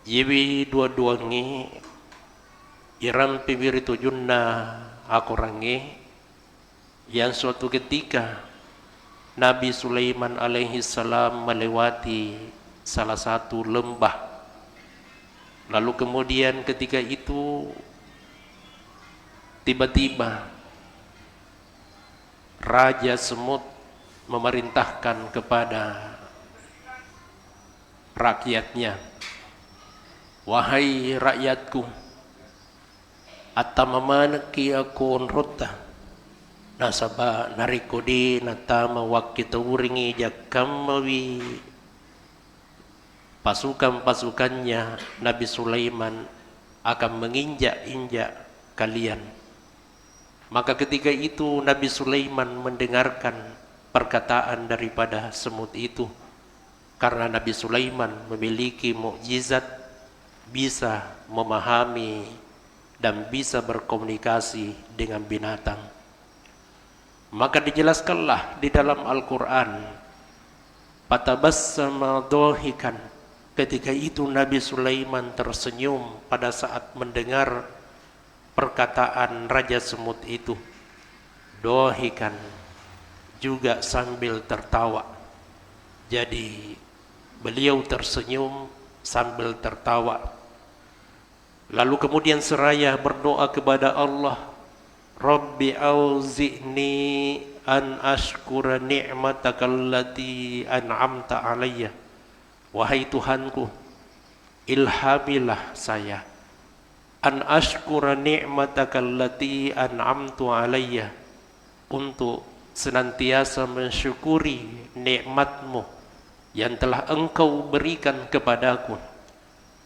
Yewi dua-duangi iram pibiri tujunna aku rangi yang suatu ketika Nabi Sulaiman alaihi salam melewati salah satu lembah. Lalu kemudian ketika itu tiba-tiba Raja Semut memerintahkan kepada rakyatnya, wahai rakyatku, atamamanaki akon rota nasaba narikodi natama wakita uringi jakamawi. Pasukan-pasukannya Nabi Sulaiman akan menginjak-injak kalian. Maka ketika itu Nabi Sulaiman mendengarkan perkataan daripada semut itu, karena Nabi Sulaiman memiliki mukjizat, bisa memahami dan bisa berkomunikasi dengan binatang. Maka dijelaskanlah di dalam Al-Quran, patabassama dhahikan, ketika itu Nabi Sulaiman tersenyum pada saat mendengar perkataan Raja Semut itu. Dhahikan juga sambil tertawa. Jadi beliau tersenyum sambil tertawa. Lalu kemudian seraya berdoa kepada Allah, Rabbi auzi'ni an ashkura ni'mataka allati an'amta alayya. Wahai Tuhanku, ilhamilah saya an ashkura ni'mataka allati an'amtu alayya, untuk senantiasa mensyukuri nikmatmu yang telah engkau berikan kepadaku,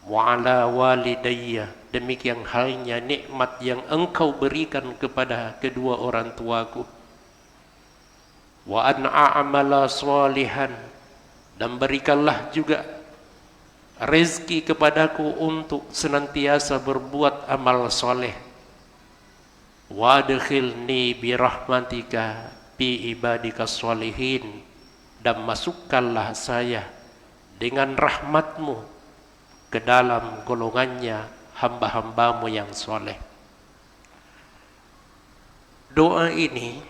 wa ala walidayya, demikian halnya nikmat yang engkau berikan kepada kedua orang tuaku, wa an a'mala sholihan, dan berikanlah juga rezeki kepadaku untuk senantiasa berbuat amal soleh, wa adkhilni birahmatika fi ibadika sholihin, dan masukkanlah saya dengan rahmatmu ke dalam golongannya hamba-hambamu yang soleh. Doa ini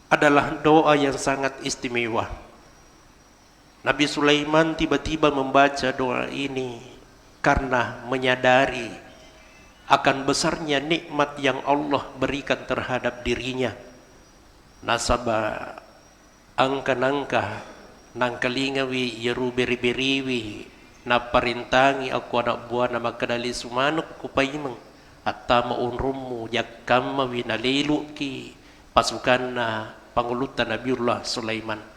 adalah doa yang sangat istimewa. Nabi Sulaiman tiba-tiba membaca doa ini karena menyadari akan besarnya nikmat yang Allah berikan terhadap dirinya. Nasaba angka-nangka nangkalingawi yeru beri-beriwi na parintangi aku anak buah nama kadali sumanuk kupaimeng atama unrumu jakama winaliluki pasukan na pangulutan Nabiullah Sulaiman.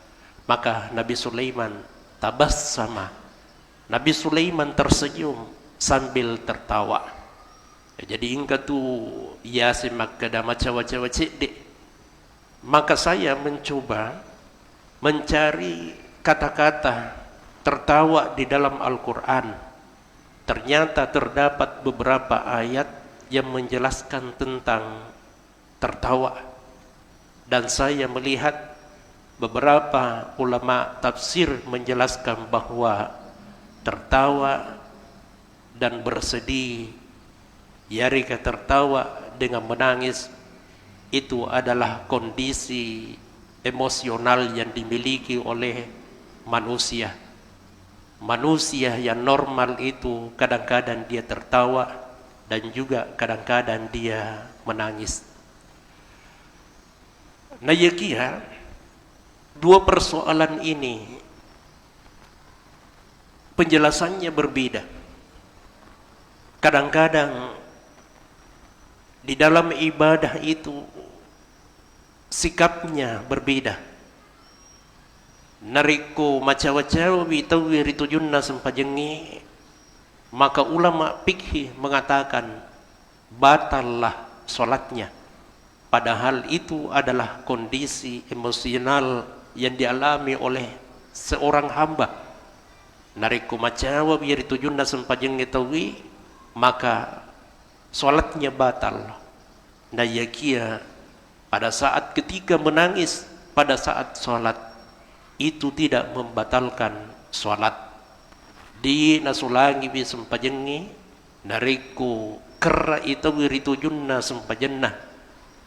Maka Nabi Sulaiman tabassama, Nabi Sulaiman tersenyum sambil tertawa. Jadi ingka tu ya semak kada macawa-cawa cedek. Maka saya mencoba mencari kata-kata tertawa di dalam Al-Quran. Ternyata terdapat beberapa ayat yang menjelaskan tentang tertawa. Dan saya melihat beberapa ulama tafsir menjelaskan bahwa tertawa dan bersedih, yarika tertawa dengan menangis, itu adalah kondisi emosional yang dimiliki oleh manusia. Manusia yang normal itu kadang-kadang dia tertawa dan juga kadang-kadang dia menangis. Nah ya kia, dua persoalan ini penjelasannya berbeda. Kadang-kadang di dalam ibadah itu sikapnya berbeda. Nariko macawa-cawa bitawiri tujunna sempajengi, maka ulama fikih mengatakan batallah solatnya. Padahal itu adalah kondisi emosional yang dialami oleh seorang hamba. Nariko macawa biar tujunna sempajengi tawi, maka solatnya batal. Nah ya kia, pada saat ketika menangis pada saat solat itu tidak membatalkan solat. di nasulangi bi sempajengi nariku kerra itu wiritujunna sempajenna,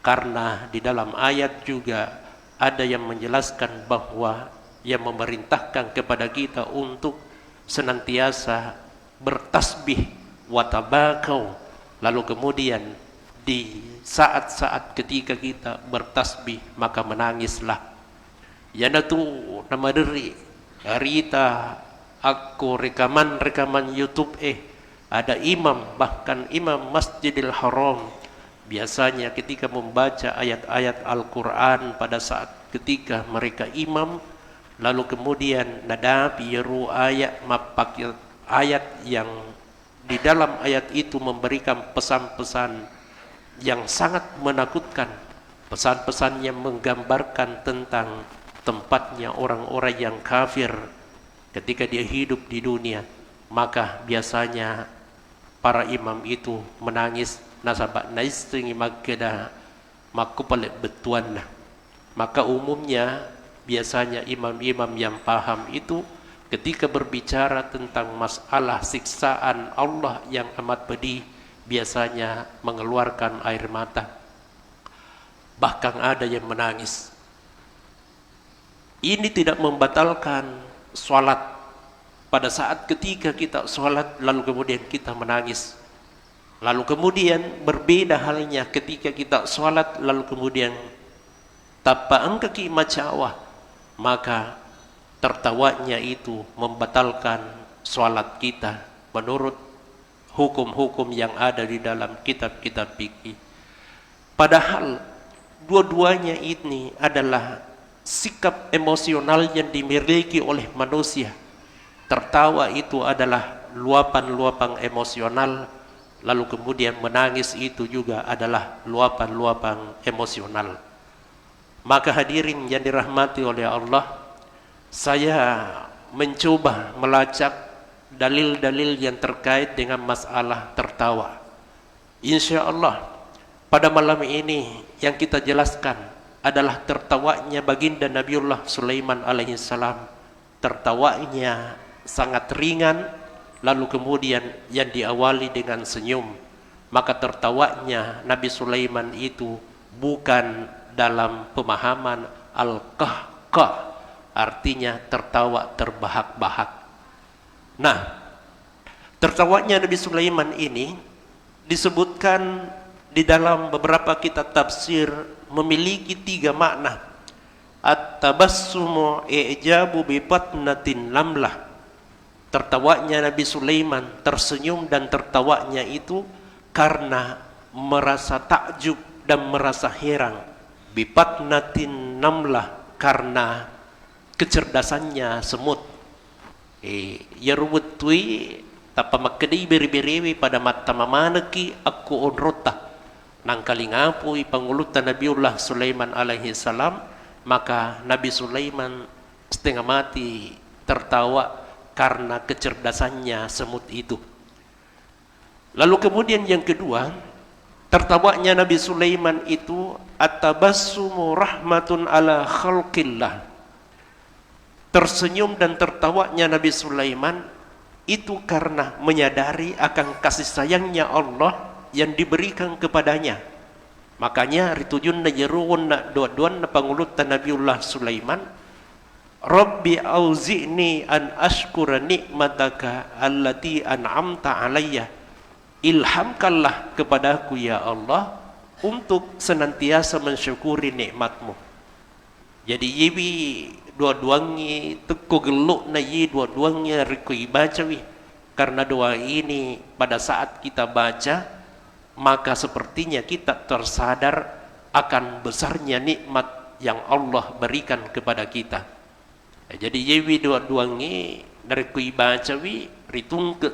karena di dalam ayat juga ada yang menjelaskan bahwa yang memerintahkan kepada kita untuk senantiasa bertasbih watabakau, lalu kemudian di saat-saat ketika kita bertasbih maka menangislah. Yana tu nama deri harita aku rekaman YouTube ada imam, bahkan imam Masjidil Haram biasanya ketika membaca ayat-ayat Al-Quran pada saat ketika mereka imam, lalu kemudian nadapi yeru ayat mapak ayat yang di dalam ayat itu memberikan pesan-pesan yang sangat menakutkan, pesan-pesan yang menggambarkan tentang tempatnya orang-orang yang kafir ketika dia hidup di dunia, maka biasanya para imam itu menangis nasabak naistingi magkeda makupalik betuan. Maka umumnya biasanya imam-imam yang paham itu ketika berbicara tentang masalah siksaan Allah yang amat pedih biasanya mengeluarkan air mata, bahkan ada yang menangis. Ini tidak membatalkan sholat. Pada saat ketika kita sholat lalu kemudian kita menangis, lalu kemudian berbeda halnya ketika kita sholat lalu kemudian tapaan kaki macawa, maka tertawanya itu membatalkan sholat kita menurut hukum-hukum yang ada di dalam kitab-kitab fikih. Padahal dua-duanya ini adalah sikap emosional yang dimiliki oleh manusia. Tertawa itu adalah luapan-luapan emosional, lalu kemudian menangis itu juga adalah luapan-luapan emosional. Maka hadirin yang dirahmati oleh Allah, saya mencoba melacak dalil-dalil yang terkait dengan masalah tertawa. Insya Allah pada malam ini yang kita jelaskan adalah tertawanya baginda Nabiullah Sulaiman alaihissalam. Tertawanya sangat ringan, lalu kemudian yang diawali dengan senyum. Maka tertawanya Nabi Sulaiman itu bukan dalam pemahaman al-qahqah, artinya tertawa terbahak-bahak. Nah, tertawanya Nabi Sulaiman ini disebutkan di dalam beberapa kitab tafsir memiliki 3 makna. At-tabassumu i'jabu bi batnatin lamlah. Tertawanya Nabi Sulaiman, tersenyum dan tertawanya itu karena merasa takjub dan merasa heran. Bi batnatin namlah, karena kecerdasannya semut. Ya rubut tui tapa makedi beri-beri pada mata mamanaki aku onrota. Nang kalingapui pangulutan Nabiullah Sulaiman alaihi salam, maka Nabi Sulaiman setengah mati tertawa karena kecerdasannya semut itu. Lalu kemudian yang kedua, tertawanya Nabi Sulaiman itu at-tabassumu rahmatun ala khalqillah. Tersenyum dan tertawanya Nabi Sulaiman itu karena menyadari akan kasih sayangnya Allah yang diberikan kepadanya. Makanya ritujun najerun na doa-doa na pangulutan Nabiullah Sulaiman, Rabbi auzi'ni an ashkura nikmataka allati an'amta alayya. Ilhamkanlah kepadaku ya Allah untuk senantiasa mensyukuri nikmatmu. Jadi yibi dua-duangi teko geluk na yi dua-duangi rikui bacawi. Karena doa ini pada saat kita baca, maka sepertinya kita tersadar akan besarnya nikmat yang Allah berikan kepada kita. Jadi yewi dua-duangi dari kui bacawi ritungke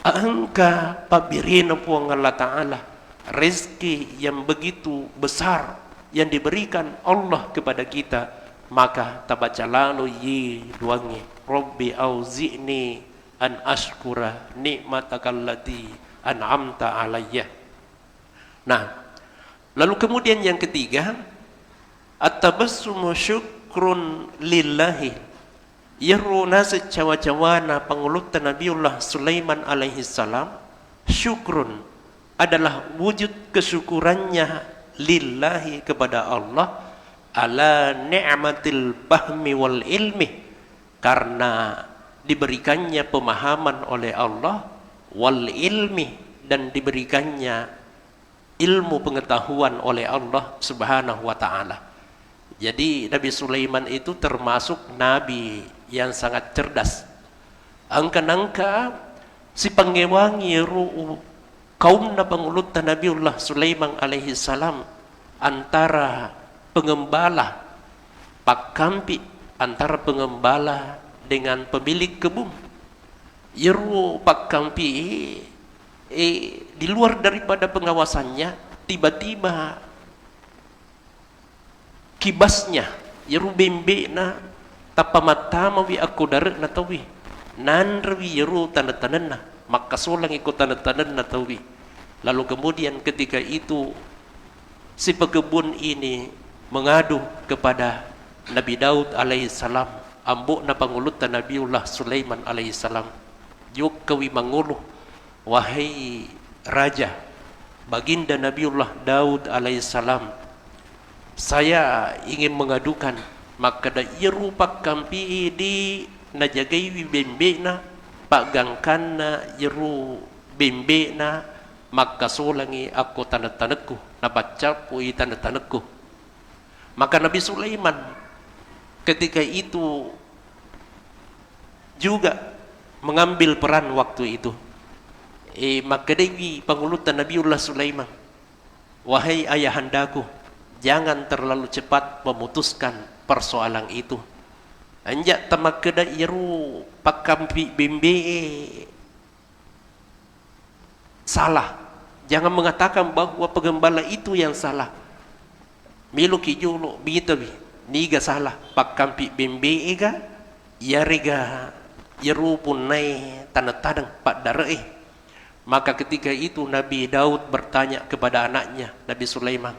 angka pabirina puang Allah Ta'ala, rezeki yang begitu besar yang diberikan Allah kepada kita, maka tabaca lalu yi duangi Rabbi auzi'ni an ashkura nikmatakallati an'amta alayya. Nah, lalu kemudian yang ketiga, at-tabassumu syukrun lillahi. Yeru nasi cawa-cawana pangulutan Nabiullah Sulaiman alaihi salam, syukrun adalah wujud kesyukurannya lillahi kepada Allah ala ni'matil fahmi wal ilmi, karena diberikannya pemahaman oleh Allah, wal ilmi, dan diberikannya ilmu pengetahuan oleh Allah subhanahu wa ta'ala. Jadi Nabi Sulaiman itu termasuk nabi yang sangat cerdas. Angka-angka si pengewangi kaum na pangulutan Nabiullah Sulaiman alaihi salam antara pengembala pakampi, antara pengembala dengan pemilik kebun. Yeru pakampi di luar daripada pengawasannya, tiba-tiba kibasnya yeru bembe na tapamatama wi aku darat na tawi nanrwi yeru tanda-tanda na maka sulang ikut tanda-tanda na tawi. Lalu kemudian ketika itu si pekebun ini mengadu kepada Nabi Daud alaihissalam, ambuk na pangulutan Nabiullah Sulaiman alaihissalam, juk kawi manguluh, wahai raja baginda Nabiullah Daud alaihissalam, saya ingin mengadukan, maka da irupak kampi di najagai bembe na pagangkan na iru bembe na, maka sulangi aku tanda-tandaku nabaca pui tanda-tandaku. Maka Nabi Sulaiman ketika itu juga mengambil peran waktu itu. Maka Dewi pangulutan Nabiullah Sulaiman, wahai ayahandaku, jangan terlalu cepat memutuskan persoalan itu. Anjak tamakeda iru pakampi bembe salah. Jangan mengatakan bahwa pengembala itu yang salah. Miluki julu bitawi niga salah pakampi bembe ega yarega iru punai tanah-tanah pak dareh. Maka ketika itu Nabi Daud bertanya kepada anaknya Nabi Sulaiman,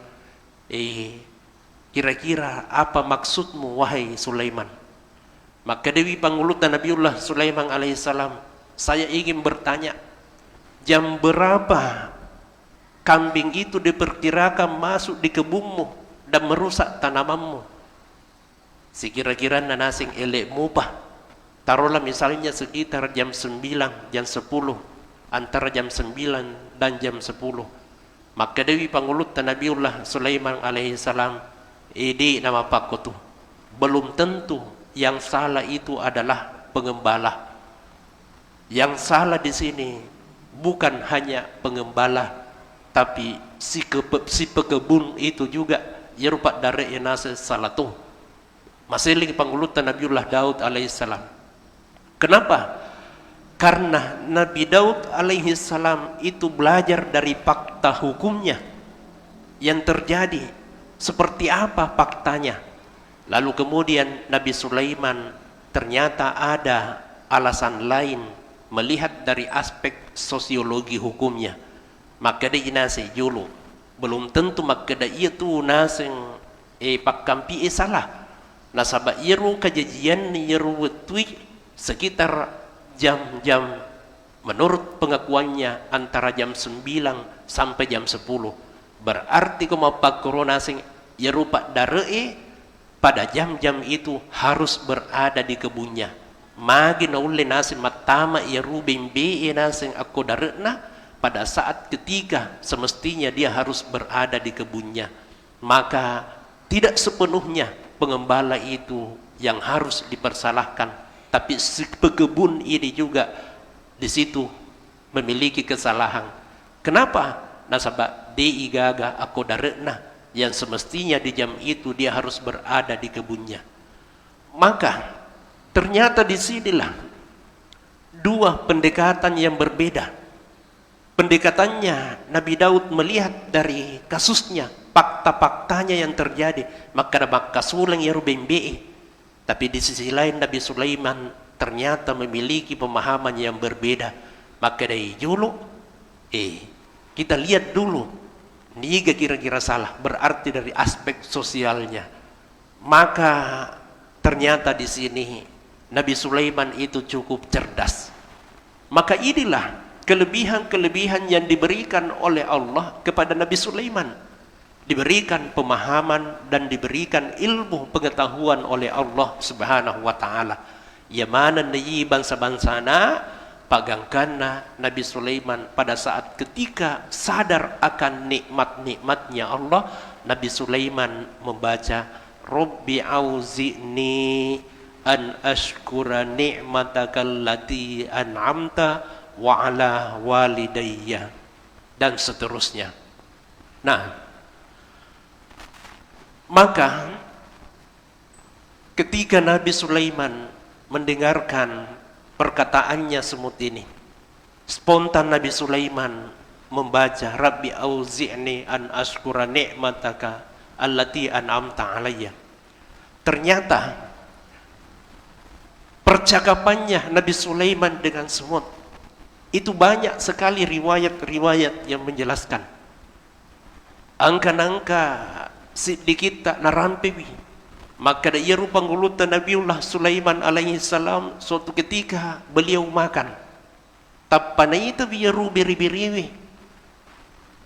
kira-kira apa maksudmu wahai Sulaiman? Maka Dewi pangulutan Nabiullah Sulaiman alaihissalam, saya ingin bertanya, jam berapa kambing itu diperkirakan masuk di kebunmu dan merusak tanamanmu? Sekira-kira nanasing elekmu pak, taruhlah misalnya sekitar jam 9, jam 10, antara jam 9 dan jam 10. Maka Dewi pangulutan Nabiullah Sulaiman alaihissalam, ini nama pakotu, belum tentu yang salah itu adalah pengembala. Yang salah di sini bukan hanya pengembala, tapi si pekebun itu juga yerupak dari nase salatu. Masih pangulutan Nabiullah Daud alaihissalam. Kenapa? Karena Nabi Daud alaihissalam itu belajar dari fakta hukumnya yang terjadi, seperti apa faktanya. Lalu kemudian Nabi Sulaiman ternyata ada alasan lain melihat dari aspek sosiologi hukumnya. Maka dia nasi julu belum tentu maka dia itu naseng pakampi salah. Nasabak iru kajian iru wetui sekitar jam-jam menurut pengakuannya antara jam 9 sampai jam 10. Berarti kemapa corona sing iru pak daree pada jam-jam itu harus berada di kebunnya. Magi naule nasi matama iru bembe nasi aku darena pada saat ketiga semestinya dia harus berada di kebunnya. Maka tidak sepenuhnya pengembala itu yang harus dipersalahkan, tapi si pekebun ini juga di situ memiliki kesalahan. Kenapa? Nasabak di igaga aku darena yang semestinya di jam itu dia harus berada di kebunnya. Maka ternyata di sinilah dua pendekatan yang berbeda. Pendekatannya Nabi Daud melihat dari kasusnya, fakta-faktanya yang terjadi, maka sulang ya rubembe. Tapi di sisi lain Nabi Sulaiman ternyata memiliki pemahaman yang berbeda. Maka dari dulu kita lihat dulu niga kira-kira salah, berarti dari aspek sosialnya. Maka ternyata di sini Nabi Sulaiman itu cukup cerdas. Maka inilah kelebihan-kelebihan yang diberikan oleh Allah kepada Nabi Sulaiman. Diberikan pemahaman dan diberikan ilmu pengetahuan oleh Allah Subhanahu wa taala. Ya mana nayi bangsa-bangsa na pagangkana Nabi Sulaiman pada saat ketika sadar akan nikmat-nikmatnya Allah, Nabi Sulaiman membaca Rabbi auzi'ni an ashkura ni'matakal lati an'amta wa ala walidayya, dan seterusnya. Nah, maka ketika Nabi Sulaiman mendengarkan perkataannya semut ini, spontan Nabi Sulaiman membaca Rabbi auzi'ni an ashkura ni'mataka allati an'amta alayya. Ternyata percakapannya Nabi Sulaiman dengan semut itu banyak sekali riwayat-riwayat yang menjelaskan. Angka-angka sedikit tak narampewi. Maka ia rupa ngulutan Nabiullah Sulaiman alaihi salam suatu ketika beliau makan. Tapana itu biar beri-beriwi.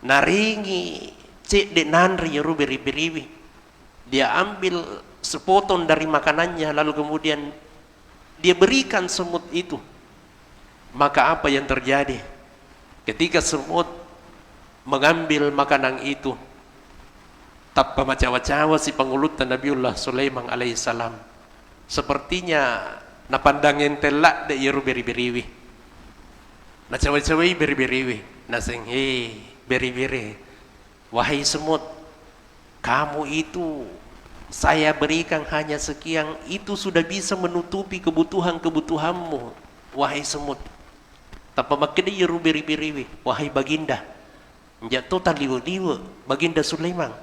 Naringi cek de nanri beri-beriwi. Dia ambil sepotong dari makanannya lalu kemudian dia berikan semut itu. Maka apa yang terjadi? Ketika semut mengambil makanan itu, tappa macawa-cawa si pangulutan Nabiullah Sulaiman alaihissalam, sepertinya napandangin telak de yeru beri-beriwi. Na cawa-cawai beri-beriwi. Naseng beri-beri. Wahai semut, kamu itu saya berikan hanya sekian, itu sudah bisa menutupi kebutuhan-kebutuhanmu, wahai semut. Tappa makin yeru beri-beriwi. Wahai baginda, jatuh taliwa-liwa baginda Sulaiman,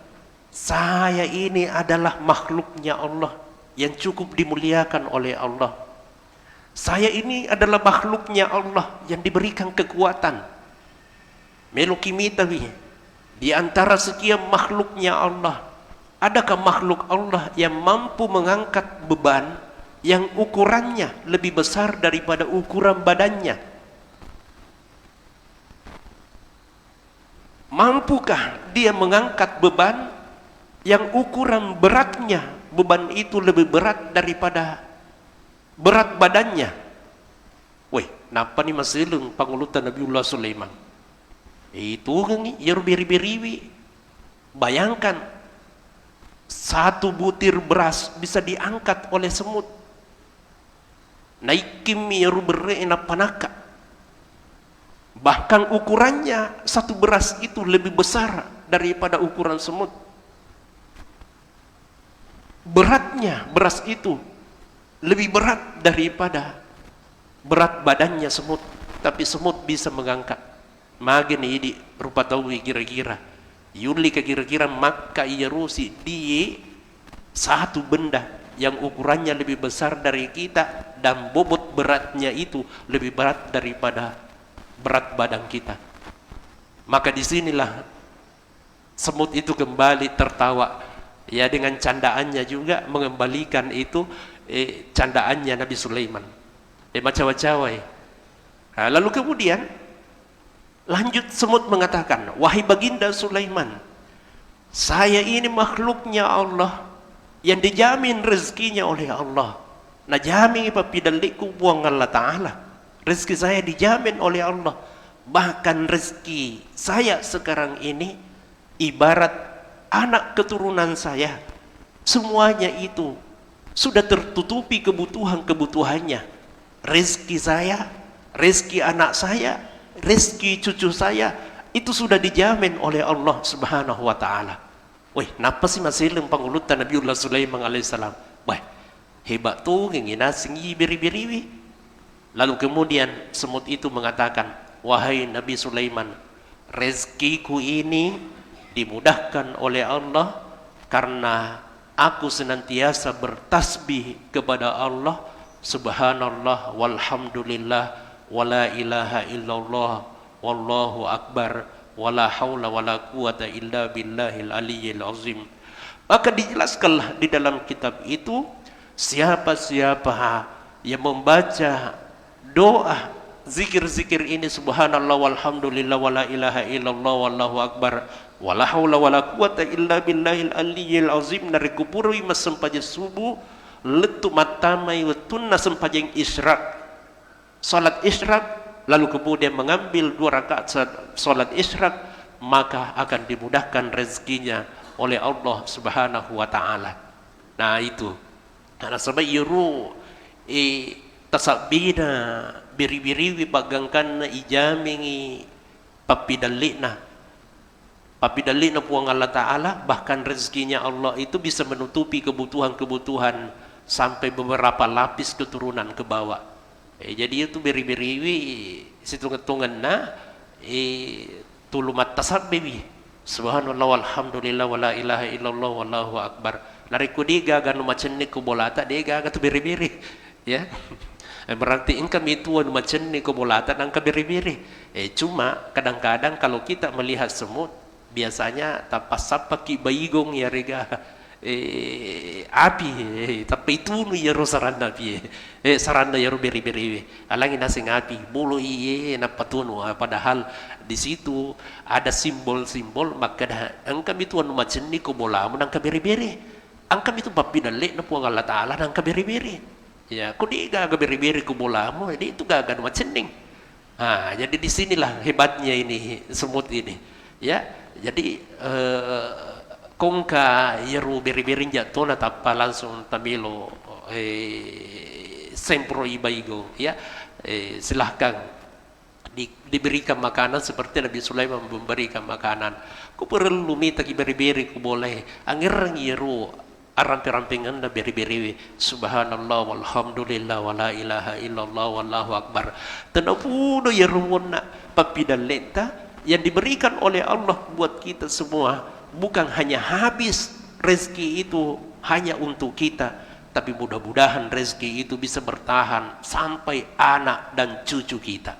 saya ini adalah makhluknya Allah yang cukup dimuliakan oleh Allah. Saya ini adalah makhluknya Allah yang diberikan kekuatan. Melukimitawi, di antara sekian makhluknya Allah, adakah makhluk Allah yang mampu mengangkat beban yang ukurannya lebih besar daripada ukuran badannya? Mampukah dia mengangkat beban yang ukuran beratnya, beban itu lebih berat daripada berat badannya? Weh, napa nih masilung pangulutan Nabiullah Sulaiman? Itu kan yer beri-beriwi. Bayangkan, satu butir beras bisa diangkat oleh semut. Naikim yer beri napanaka. Bahkan ukurannya satu beras itu lebih besar daripada ukuran semut. Beratnya beras itu lebih berat daripada berat badannya semut, tapi semut bisa mengangkat. Magin ini rupa tahu kira-kira yuli kira-kira maka iarusi di satu benda yang ukurannya lebih besar dari kita dan bobot beratnya itu lebih berat daripada berat badan kita. Maka disinilah semut itu kembali tertawa, ya, dengan candaannya juga mengembalikan itu candaannya Nabi Sulaiman. Macawa-cawa. Nah, lalu kemudian lanjut semut mengatakan, wahai baginda Sulaiman, saya ini makhluknya Allah yang dijamin rezekinya oleh Allah. Najami papidaliku buang Allah Ta'ala. Rezeki saya dijamin oleh Allah. Bahkan rezeki saya sekarang ini ibarat anak keturunan saya. Semuanya itu sudah tertutupi kebutuhan-kebutuhannya. Rezeki saya, rezeki anak saya, rezeki cucu saya, itu sudah dijamin oleh Allah Subhanahu wa Ta'ala. Wih, napa sih masileng pangulutan Nabiullah Sulaiman alaihissalam? Wah, hebat tuh nginasing beri-beriwi. Lalu kemudian semut itu mengatakan, wahai Nabi Sulaiman, rezekiku ini dimudahkan oleh Allah karena aku senantiasa bertasbih kepada Allah. Subhanallah walhamdulillah wala ilaha illallah wallahu akbar wala haula wala quwata illa billahil aliyyil azim. Maka dijelaskanlah di dalam kitab itu, siapa-siapa yang membaca doa zikir-zikir ini, subhanallah walhamdulillah wala ilaha illallah wallahu akbar wala haula wala quwata illa billahil aliyyil azim, dari kupurui masampaja subuh letu matamai wetunna sampajeng isyraq, salat isyraq, lalu kemudian mengambil 2 rakaat salat isyraq, maka akan dimudahkan rezekinya oleh Allah Subhanahu wa taala. Nah itu karena sebab iru tasabina biri-biri bagangkan ijamingi papidalina puang Allah Ta'ala, bahkan rezekinya Allah itu bisa menutupi kebutuhan-kebutuhan sampai beberapa lapis keturunan ke bawah. Jadi itu biri-biri situng-tungan tulumat tasabbibi subhanallah walhamdulillah wala ilaha illallah wallahu akbar. Lariku diga ganu macen ni kubolata diga gatu biri-biri ya. Berarti engkau itu macen ni kubolata dan biri-biri. Cuma kadang-kadang kalau kita melihat semut biasanya tapasapa ki baigong ya rega api tapi itu nu ya saranda api saranda ya beri-beri alangi nasing api bulu iye na patunu, padahal di situ ada simbol-simbol maka engkau itu anu macen ni ko bola menang beri-beri angkam itu papidale na puang Allah Taala nang beri-beri ya kudi ga beri-beri ko bola mo jadi itu gagan macen ning. Jadi di sinilah hebatnya ini semut ini ya. Jadi kongka yeru beri-beri jatona tappa langsung tamilo sempro ibaigo ya, silahkan diberikan makanan seperti Nabi Sulaiman memberikan makanan. Ku perlu minta ki beri-beri ku boleh angirang yeru arampe-rampengan na beri-beri subhanallah walhamdulillah wala ilaha illallah wallahu akbar tanapuno yeru na papidalenta yang diberikan oleh Allah buat kita semua, bukan hanya habis rezeki itu hanya untuk kita, tapi mudah-mudahan rezeki itu bisa bertahan sampai anak dan cucu kita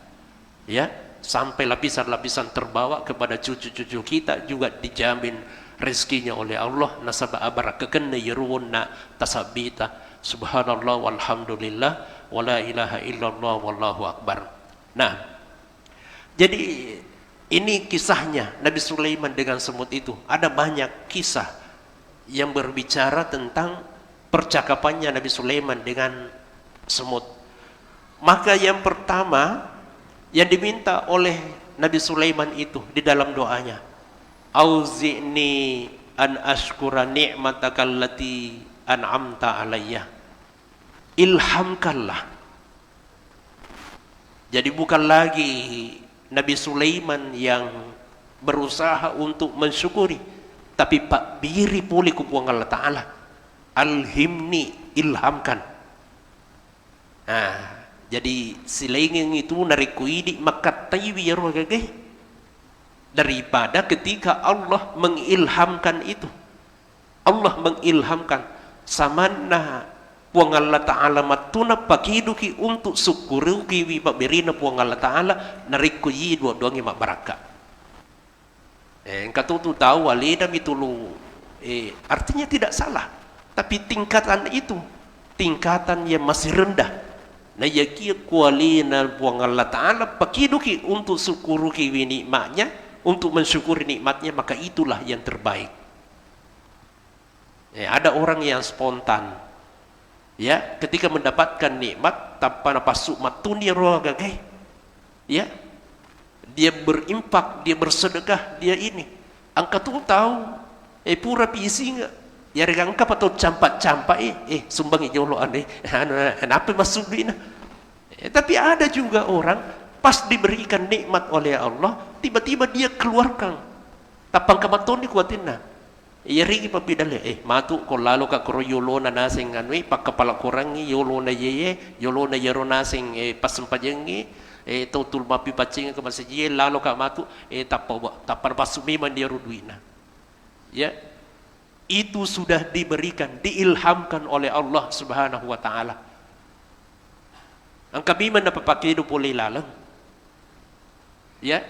ya, sampai lapisan-lapisan terbawa kepada cucu-cucu kita juga dijamin rezekinya oleh Allah. Nasaba abarakakana yeruwonna tasabita subhanallah walhamdulillah wala ilaha illallah wallahu akbar. Nah, jadi ini kisahnya Nabi Sulaiman dengan semut itu. Ada banyak kisah yang berbicara tentang percakapannya Nabi Sulaiman dengan semut. Maka yang pertama yang diminta oleh Nabi Sulaiman itu di dalam doanya, auzi'ni an ashkura ni'mataka allati an'amta alayya. Ilhamkanlah. Jadi bukan lagi Nabi Sulaiman yang berusaha untuk mensyukuri, tapi pak biri puli kupuang Allah Ta'ala, alhimni, ilhamkan. Jadi silengeng itu narikuidi makatai biar daripada ketika Allah mengilhamkan itu. Allah mengilhamkan samana puang Allah Ta'ala matuna pakiduki untuk syukuruki wiba berina puang Allah Ta'ala narikuyi dua-duangi mak baraka. Engkau tu tahu walida mitulu artinya tidak salah, tapi tingkatan itu tingkatan yang masih rendah. Na yakia kualina puang Allah Ta'ala pakiduki untuk syukuruki nikmatnya, untuk mensyukuri nikmatnya, maka itulah yang terbaik. Ada orang yang spontan ya, ketika mendapatkan nikmat tanpa pasuk matuni roga ya, dia berimpak, dia bersedekah, dia ini angka tu tahu pura pisi enggak ya regangka atau campak-campak sumbangi jolo aneh kenapa masuk duit tapi ada juga orang pas diberikan nikmat oleh Allah tiba-tiba dia keluarkan tapang kamatoni kuatina iya rigi papidale matu ko lalo ka kro yolo na nasing anwi pagkapala kurangi yolo na yero nasing pasampajengi totul mapi pacing ka masiji lalo ka matu tapar pasumi man dia ruduina ya, itu sudah diberikan, diilhamkan oleh Allah Subhanahu wa Ta'ala. Ang kami man napapakido po lalang ya,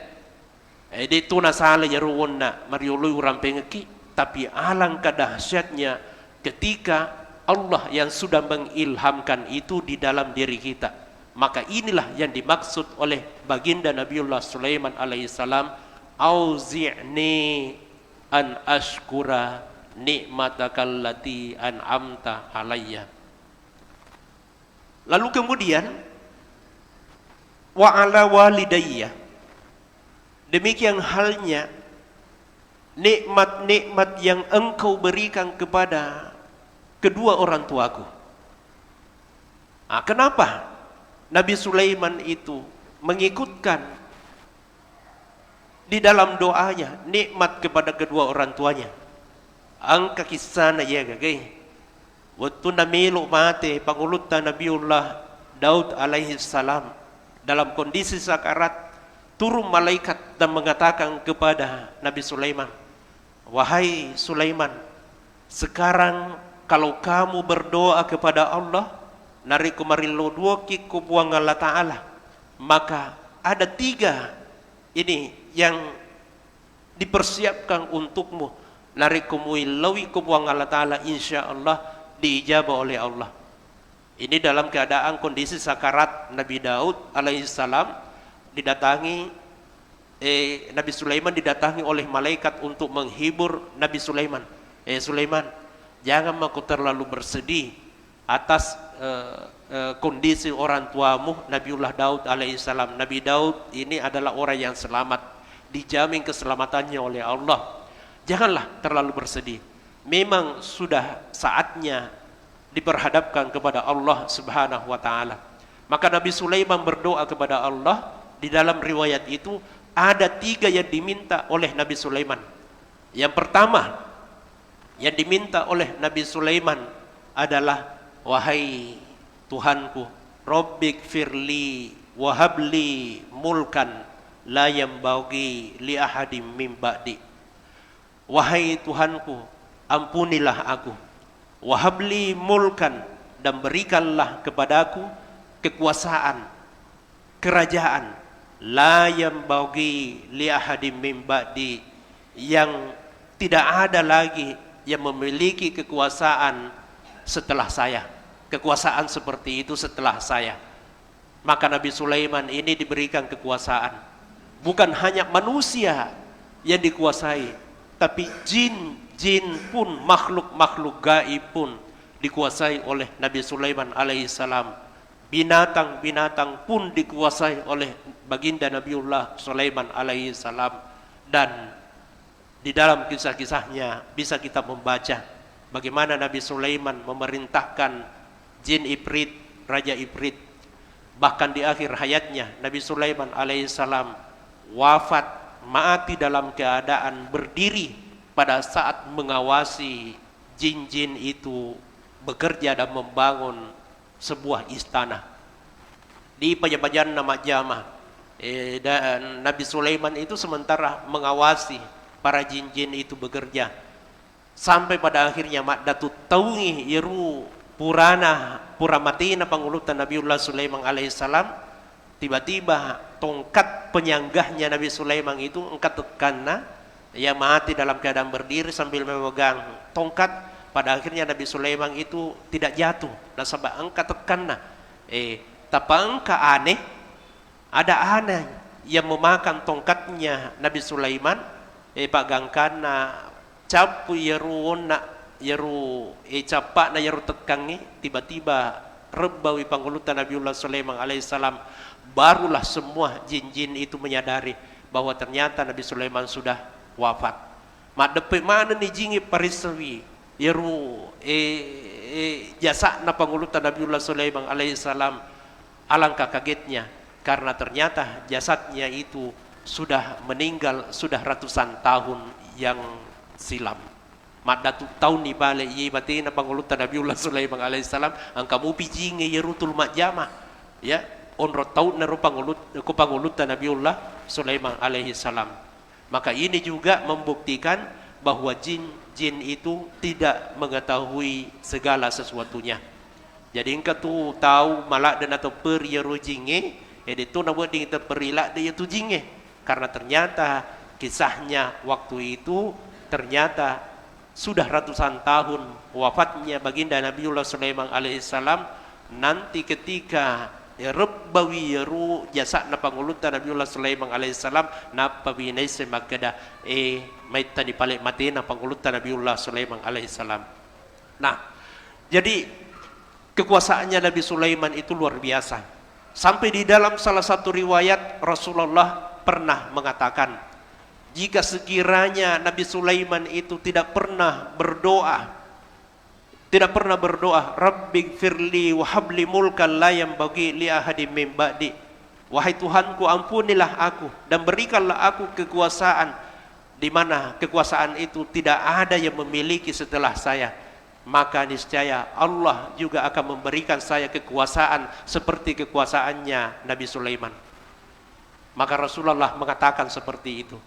dito nasala yaruon na marioloy urampengaki. Tapi alangkah dahsyatnya ketika Allah yang sudah mengilhamkan itu di dalam diri kita. Maka inilah yang dimaksud oleh baginda Nabiullah Sulaiman alaihissalam, auzi'ni an ashkura nikmatakallati an'amta alayya. Lalu kemudian wa ala walidayya, demikian halnya nikmat-nikmat yang engkau berikan kepada kedua orang tuaku. Kenapa Nabi Sulaiman itu mengikutkan di dalam doanya nikmat kepada kedua orang tuanya? Angka kisah na ya gagay. Waktu namilu mati pangulutan Nabiullah Daud alaihi salam dalam kondisi sakarat, turun malaikat dan mengatakan kepada Nabi Sulaiman, wahai Sulaiman, sekarang kalau kamu berdoa kepada Allah, nari kumarilo dua kiku buang Allah Ta'ala, maka ada 3 ini yang dipersiapkan untukmu. Nari kumuilawi kubuang Allah Ta'ala, insya Allah diijabah oleh Allah. Ini dalam keadaan kondisi sakarat Nabi Daud alaihissalam didatangi, Nabi Sulaiman didatangi oleh malaikat untuk menghibur Nabi Sulaiman. Sulaiman, jangan aku terlalu bersedih atas kondisi orang tuamu Nabiullah Daud alaihissalam. Nabi Daud ini adalah orang yang selamat, dijamin keselamatannya oleh Allah. Janganlah terlalu bersedih. Memang sudah saatnya diperhadapkan kepada Allah Subhanahu wa taala. Maka Nabi Sulaiman berdoa kepada Allah. Di dalam riwayat itu ada 3 yang diminta oleh Nabi Sulaiman. Yang pertama yang diminta oleh Nabi Sulaiman adalah, wahai Tuhanku, Rabbik firli wahabli mulkan la yambaghi li ahadim min ba'di. Wahai Tuhanku, ampunilah aku, wahabli mulkan, dan berikanlah kepadaku kekuasaan, kerajaan, la yambaghi li ahadim min ba'di, yang tidak ada lagi yang memiliki kekuasaan setelah saya. Kekuasaan seperti itu setelah saya. Maka Nabi Sulaiman ini diberikan kekuasaan. Bukan hanya manusia yang dikuasai, tapi jin pun, makhluk-makhluk gaib pun dikuasai oleh Nabi Sulaiman alaihissalam. Binatang-binatang pun dikuasai oleh baginda Nabiullah Sulaiman alaihissalam. Dan di dalam kisah-kisahnya bisa kita membaca bagaimana Nabi Sulaiman memerintahkan jin Ifrit, Raja Ifrit. Bahkan di akhir hayatnya Nabi Sulaiman alaihissalam wafat, mati dalam keadaan berdiri pada saat mengawasi jin-jin itu bekerja dan membangun sebuah istana di Pajajaran nama Jamah. Dan Nabi Sulaiman itu sementara mengawasi para jin-jin itu bekerja, sampai pada akhirnya Makdatu taungi yeru puramatina pangulutan Nabiullah Sulaiman alaihissalam. Tiba-tiba tongkat penyanggahnya Nabi Sulaiman itu angkat tekana, yang mati dalam keadaan berdiri sambil memegang tongkat. Pada akhirnya Nabi Sulaiman itu tidak jatuh, dan sampai angkat tekana. Tapi angka aneh, ada aneh yang memakan tongkatnya Nabi Sulaiman. Pagangkana capu yeru capak na yeru tekangi, tiba-tiba rebawi pangulutan Nabiullah Sulaiman alaihissalam. Barulah semua jin-jin itu menyadari bahwa ternyata Nabi Sulaiman sudah wafat. Mak depe mana ni jingi parisawi yeru jasa na pangulutan Nabiullah Sulaiman alaihissalam. Alangkah kagetnya karena ternyata jasadnya itu sudah meninggal, sudah ratusan tahun yang silam. Madatu tahun ni balik ye mati na pangulutan Nabiullah Sulaiman alaihissalam angka mupi jingi yerutul majama, ya onro tahun na pangulutan Nabiullah Sulaiman alaihissalam. Maka ini juga membuktikan bahwa jin itu tidak mengetahui segala sesuatunya. Jadi engkau tu tahu malak dan atau per yeru jingi, itu nak buat ding terperilak dia tu jingi. Karena ternyata kisahnya waktu itu ternyata sudah ratusan tahun wafatnya baginda Nabiullah Sulaiman alaihissalam, nanti ketika Rabbawi yaru jasa na pangulutan Nabiullah Sulaiman alaihissalam napa binaise magkada maita di palik mati na pangulutan Nabiullah Sulaiman alaihissalam. Nah, jadi kekuasaannya Nabi Sulaiman itu luar biasa. Sampai di dalam salah satu riwayat Rasulullah pernah mengatakan, jika sekiranya Nabi Sulaiman itu tidak pernah berdoa, Rabbi firli wa habli mulkan la yanbaghi li ahadin min ba'di, wahai Tuhanku, ampunilah aku dan berikanlah aku kekuasaan di mana kekuasaan itu tidak ada yang memiliki setelah saya, maka niscaya Allah juga akan memberikan saya kekuasaan seperti kekuasaannya Nabi Sulaiman. Maka Rasulullah mengatakan seperti itu.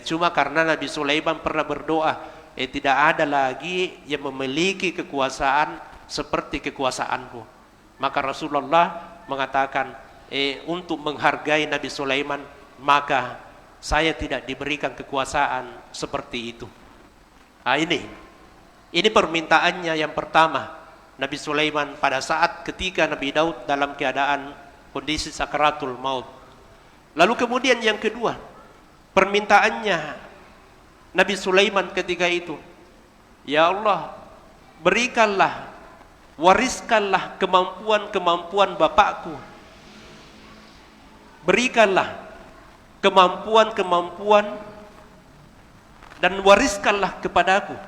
Cuma karena Nabi Sulaiman pernah berdoa, tidak ada lagi yang memiliki kekuasaan seperti kekuasaanku. Maka Rasulullah mengatakan, untuk menghargai Nabi Sulaiman, maka saya tidak diberikan kekuasaan seperti itu. Nah, ini permintaannya yang pertama Nabi Sulaiman pada saat ketika Nabi Daud dalam keadaan kondisi sakaratul maut. Lalu kemudian yang kedua, permintaannya Nabi Sulaiman ketika itu, ya Allah, berikanlah, wariskanlah kemampuan-kemampuan bapakku. Berikanlah kemampuan-kemampuan dan wariskanlah kepadaku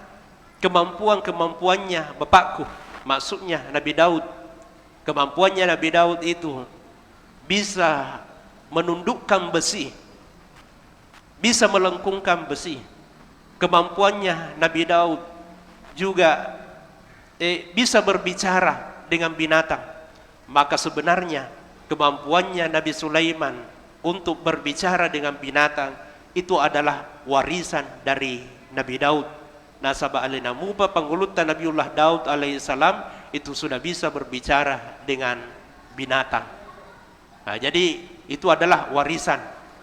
kemampuan-kemampuannya bapakku. Maksudnya Nabi Daud. Kemampuannya Nabi Daud itu bisa menundukkan besi, bisa melengkungkan besi. Kemampuannya Nabi Daud juga bisa berbicara dengan binatang. Maka sebenarnya kemampuannya Nabi Sulaiman untuk berbicara dengan binatang itu adalah warisan dari Nabi Daud. Nasaba alina muba pangulutan Nabiullah Daud alaihissalam itu sudah bisa berbicara dengan binatang. Nah, jadi itu adalah warisan.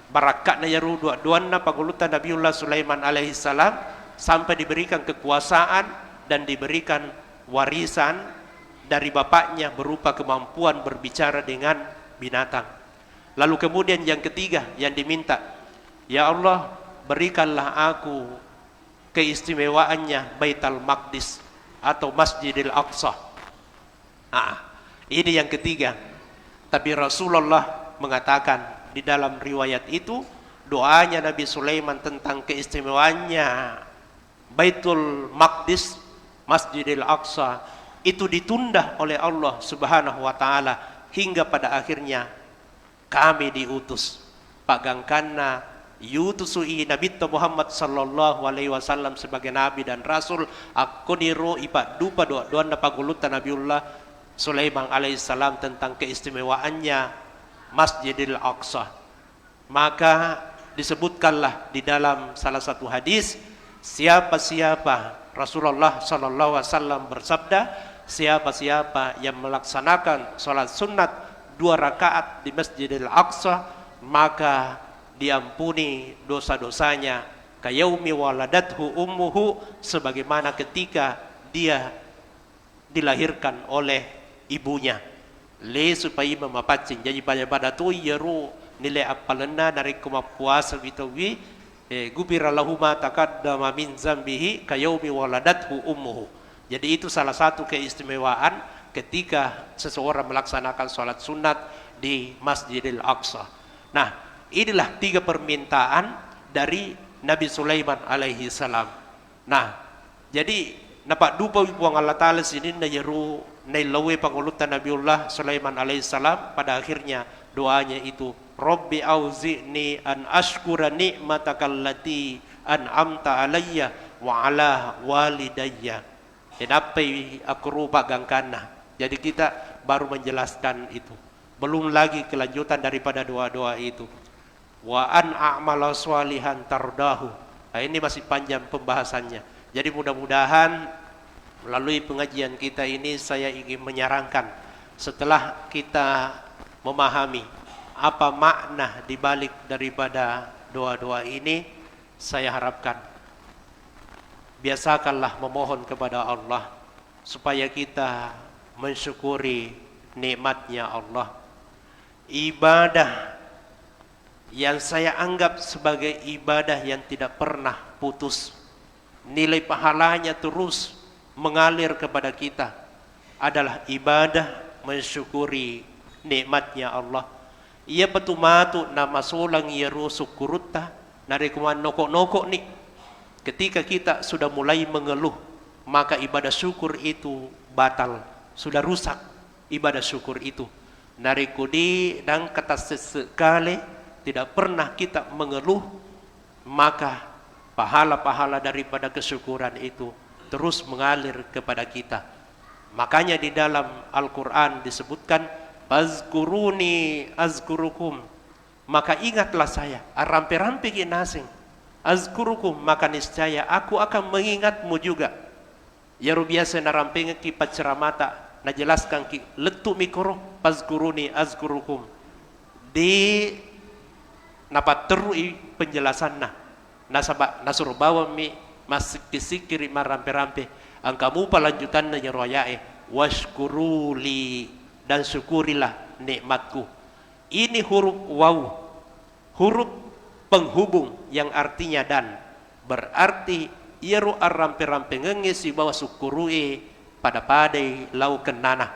Barakatna yaru dua-duanna pangulutan Nabiullah Sulaiman alaihissalam sampai diberikan kekuasaan dan diberikan warisan dari bapaknya berupa kemampuan berbicara dengan binatang. Lalu kemudian yang ketiga yang diminta, ya Allah, berikanlah aku keistimewaannya Baitul Maqdis atau Masjidil Aqsa. Nah, ini yang ketiga. Tapi Rasulullah mengatakan di dalam riwayat itu, doanya Nabi Sulaiman tentang keistimewaannya Baitul Maqdis, Masjidil Aqsa itu ditunda oleh Allah Subhanahu wa taala hingga pada akhirnya kami diutus. Pagangkanna yutusui Nabi Muhammad sallallahu alaihi wasallam sebagai nabi dan rasul, aku niru ipa dupa doa pagulutan Nabiullah Sulaiman alaihissalam tentang keistimewaannya Masjidil Aqsa. Maka disebutkanlah di dalam salah satu hadis, siapa-siapa, Rasulullah sallallahu alaihi wasallam bersabda, siapa-siapa yang melaksanakan salat sunat 2 rakaat di Masjidil Aqsa, maka diampuni dosa-dosanya kayaumi waladathu ummuhu, sebagaimana ketika dia dilahirkan oleh ibunya. Le supaya memapacing jadi pada tu yaru nilai apalena dari kemapuasa bitawi gubira lahu ma taqaddama min zambihi kayaumi waladathu ummuhu. Jadi itu salah satu keistimewaan ketika seseorang melaksanakan salat sunat di Masjidil Aqsa. Nah, inilah 3 permintaan dari Nabi Sulaiman alaihi salam. Nah, jadi napak dupa wibuang Allah Ta'ala sini na yaru nailawe pangulutan Nabiullah Sulaiman alaihissalam, pada akhirnya doanya itu, Rabbi auzi'ni an ashkura ni'matakallati an'amta alayya wa ala walidayya. Enapai aku pagangkana. Jadi kita baru menjelaskan itu. Belum lagi kelanjutan daripada doa-doa itu. Wa an a'mala shalihan tardahu. Nah, ini masih panjang pembahasannya. Jadi mudah-mudahan melalui pengajian kita ini saya ingin menyarankan, setelah kita memahami apa makna dibalik daripada doa-doa ini, saya harapkan biasakanlah memohon kepada Allah supaya kita mensyukuri nikmatnya Allah. Ibadah yang saya anggap sebagai ibadah yang tidak pernah putus, nilai pahalanya terus mengalir kepada kita, adalah ibadah mensyukuri nikmatnya Allah. Ia petumatu nama solang ia rusuk kurutta nari kuman nokok-nokok nih. Ketika kita sudah mulai mengeluh, maka ibadah syukur itu batal, sudah rusak ibadah syukur itu. Nari kudi dan kata sesekali tidak pernah kita mengeluh, maka pahala-pahala daripada kesyukuran itu terus mengalir kepada kita. Makanya di dalam Al-Quran disebutkan, azkuruni azkurukum, maka ingatlah saya, rampe-rampe kinasing, azkurukum, maka niscaya aku akan mengingatmu juga. Ya biasa naramping ki paceramata, najelaskan ki letu mikro, azkuruni azkurukum. Di napat terui penjelasan nasur bawa mi masih kisikiri marampe-rampe angkamu pelanjutan na royae washkuruli, dan syukurilah nikmatku. Ini huruf waw, huruf penghubung yang artinya dan, berarti iru arrampe-rampe ngengesi bahwa syukurui pada padai lau kenana.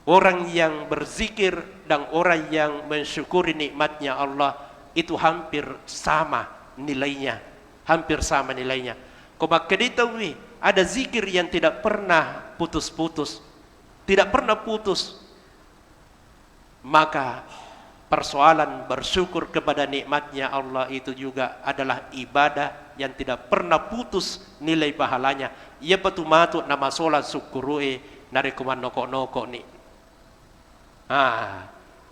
Orang yang berzikir dan orang yang mensyukuri nikmatnya Allah itu hampir sama nilainya, hampir sama nilainya. Kau bakal ditahui ada zikir yang tidak pernah putus-putus, tidak pernah putus. Maka persoalan bersyukur kepada nikmatnya Allah itu juga adalah ibadah yang tidak pernah putus nilai pahalanya. Ia petumatu nama solat syukurue nari kuman nokok-nokok ni.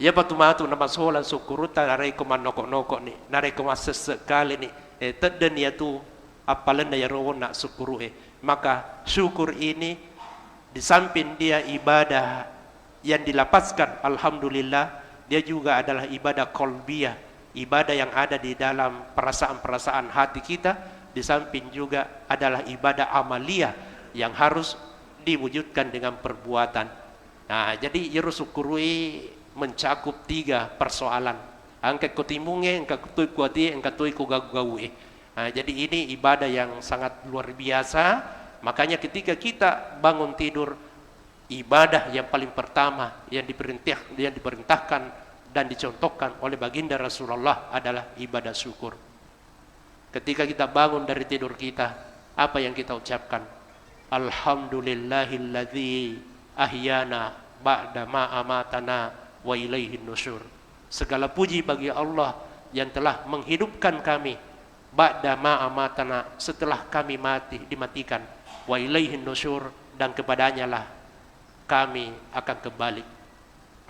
Ia petumatu nama solat syukuruta nari kuman nokok-nokok ni, nari kuman sesekali ni. Teden ya tu apalan ya rawon nak syukurue. Maka syukur ini di samping dia ibadah yang dilapaskan alhamdulillah, dia juga adalah ibadah qalbiyah, ibadah yang ada di dalam perasaan-perasaan hati kita. Di samping juga adalah ibadah amaliyah yang harus diwujudkan dengan perbuatan. Nah, jadi yerusukurui mencakup 3 persoalan. Angkat kotimunge, angkat kutui kuati, angkat kutui kugagu-gawe. Nah, jadi ini ibadah yang sangat luar biasa. Makanya ketika kita bangun tidur, ibadah yang paling pertama yang diperintahkan dan dicontohkan oleh baginda Rasulullah adalah ibadah syukur. Ketika kita bangun dari tidur kita, apa yang kita ucapkan? Alhamdulillahilladzi ahyana ba'da ma amatana wa ilaihin nusyur. Segala puji bagi Allah yang telah menghidupkan kami ba'da ma amatana, setelah kami dimatikan, wa ilaihin nusyur, dan kepadanya lah kami akan kembali.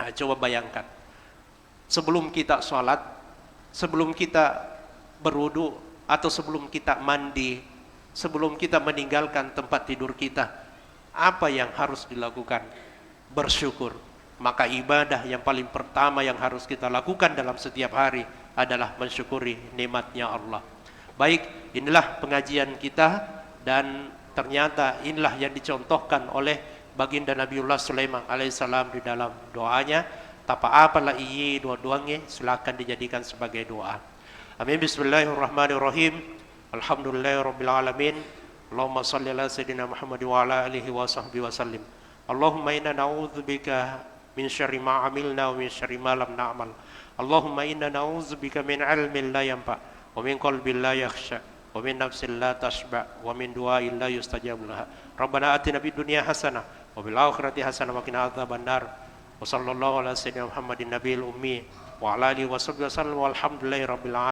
Nah, coba bayangkan, sebelum kita sholat, sebelum kita berwudu, atau sebelum kita mandi, sebelum kita meninggalkan tempat tidur kita, apa yang harus dilakukan? Bersyukur. Maka ibadah yang paling pertama yang harus kita lakukan dalam setiap hari adalah mensyukuri nikmatnya Allah. Baik, inilah pengajian kita, dan ternyata inilah yang dicontohkan oleh baginda Nabiullah Sulaiman alaihissalam di dalam doanya. Tapa apalah iyi doa-doanya, silakan dijadikan sebagai doa. Amin. Bismillahirrahmanirrahim. Alhamdulillahirabbil alamin. Allahumma shalli ala sayyidina Muhammad wa ala alihi wa sahbihi wasallim. Allahumma inna na'udzubika min syarri ma amilna wa min syarri ma lam na'mal. Allahumma inna na'udzubika min ilmin la yanfa wa min qalbin la yakhsha wa min nafsin la tashba wa min du'ain la yustajab laha. Rabbana atina fid dunya hasanah wa fil akhirati hasanah wa qina adzabannar. Wa sallallahu ala sayyidina Muhammadin nabiyil ummi wa ala alihi wa sahbihi wasallam walhamdulillahi rabbil alamin.